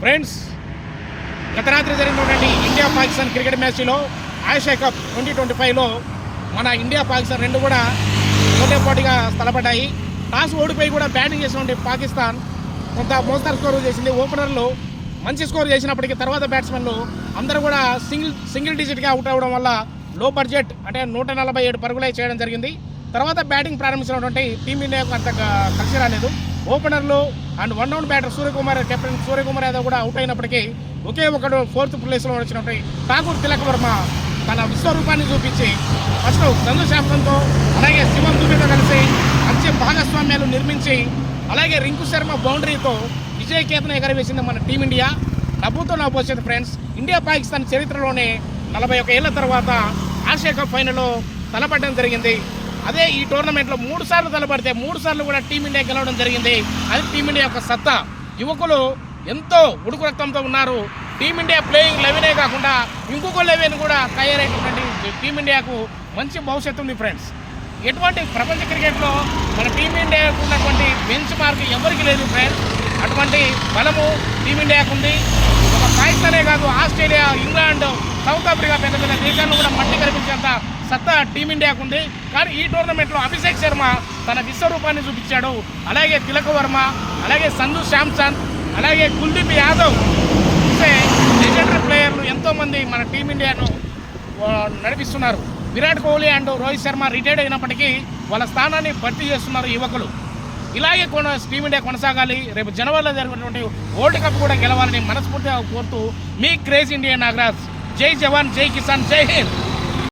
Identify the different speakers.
Speaker 1: Friends, గత రాత్రి జరిగినటువంటి ఇండియా పాకిస్తాన్ క్రికెట్ మ్యాచ్లో ఆసియా కప్ 2025లో మన ఇండియా పాకిస్తాన్ రెండు కూడా పోటాపోటీగా స్థలపడ్డాయి. టాస్ ఓడిపోయి కూడా బ్యాటింగ్ చేసినటువంటి పాకిస్తాన్ కొంత మోస్తరు స్కోర్ చేసింది. ఓపెనర్లు మంచి స్కోర్ చేసినప్పటికీ తర్వాత బ్యాట్స్మెన్లు అందరూ కూడా సింగిల్ డిజిట్గా అవుట్ అవ్వడం వల్ల లో బడ్జెట్ అంటే 147 పరుగులే చేయడం జరిగింది. తర్వాత బ్యాటింగ్ ప్రారంభించినటువంటి టీమిండియాకు అంత కలిసి రాలేదు. ఓపెనర్లు and one down batter captain Suryakumar Yadav కూడా అవుట్ అయినప్పటికీ ఒకే ఒకడు 4th ప్లేస్లో వచ్చినటువంటి ఠాకూర్ తిలక్ వర్మ తన విశ్వరూపాన్ని చూపించి ఫస్ట్ సంజు శాంసన్తో అలాగే శివం దుబేతో కలిసి మంచి భాగస్వామ్యాలు నిర్మించి అలాగే రింకు శర్మ బౌండరీతో విజయకేతన ఎగరవేసింది మన టీమిండియా. నవ్వుతో నా భవిష్యత్ ఫ్రెండ్స్, ఇండియా పాకిస్తాన్ చరిత్రలోనే 41 ఏళ్ల తర్వాత ఆసియా కప్ ఫైనల్లో తలపడడం జరిగింది. అదే ఈ టోర్నమెంట్లో 3 సార్లు తలపడితే 3 సార్లు కూడా టీమిండియా గెలవడం జరిగింది. అది టీమిండియా యొక్క సత్తా. యువకులు ఎంతో ఉడుకు రక్తంతో ఉన్నారు. టీమిండియా ప్లేయింగ్ 11 కాకుండా ఇంకొక 11 కూడా తయారైనటువంటి టీమిండియాకు మంచి భవిష్యత్తు ఉంది ఫ్రెండ్స్. ఎటువంటి ప్రపంచ క్రికెట్లో మన టీమిండియాకు ఉన్నటువంటి బెంచ్ మార్క్ ఎవరికి లేదు ఫ్రెండ్స్. అటువంటి బలము టీమిండియాకు ఉంది. ఒక పాకిస్తానే కాదు, ఆస్ట్రేలియా, ఇంగ్లాండ్, సౌత్ ఆఫ్రికా పెద్ద పెద్ద దేశాలను కూడా మట్టి కనిపించేంత సత్తా టీమిండియాకు ఉంది. కానీ ఈ టోర్నమెంట్లో అభిషేక్ శర్మ తన విశ్వరూపాన్ని చూపించాడు. అలాగే తిలక్ వర్మ, అలాగే సంజు శాంసన్, అలాగే కుల్దీప్ యాదవ్ చూసే లెజెండరీ ప్లేయర్లు ఎంతోమంది మన టీమిండియాను నడిపిస్తున్నారు. విరాట్ కోహ్లీ అండ్ రోహిత్ శర్మ రిటైర్డ్ అయినప్పటికీ వాళ్ళ స్థానాన్ని భర్తీ చేస్తున్నారు యువకులు. ఇలాగే టీమిండియా కొనసాగాలి. రేపు జనవరిలో జరిగినటువంటి వరల్డ్ కప్ కూడా గెలవాలని మనస్ఫూర్తిగా కోరుతూ మీ క్రేజ్ ఇండియా నాగరాజ్. జై జవాన్, జై కిసాన్, జై హింద్.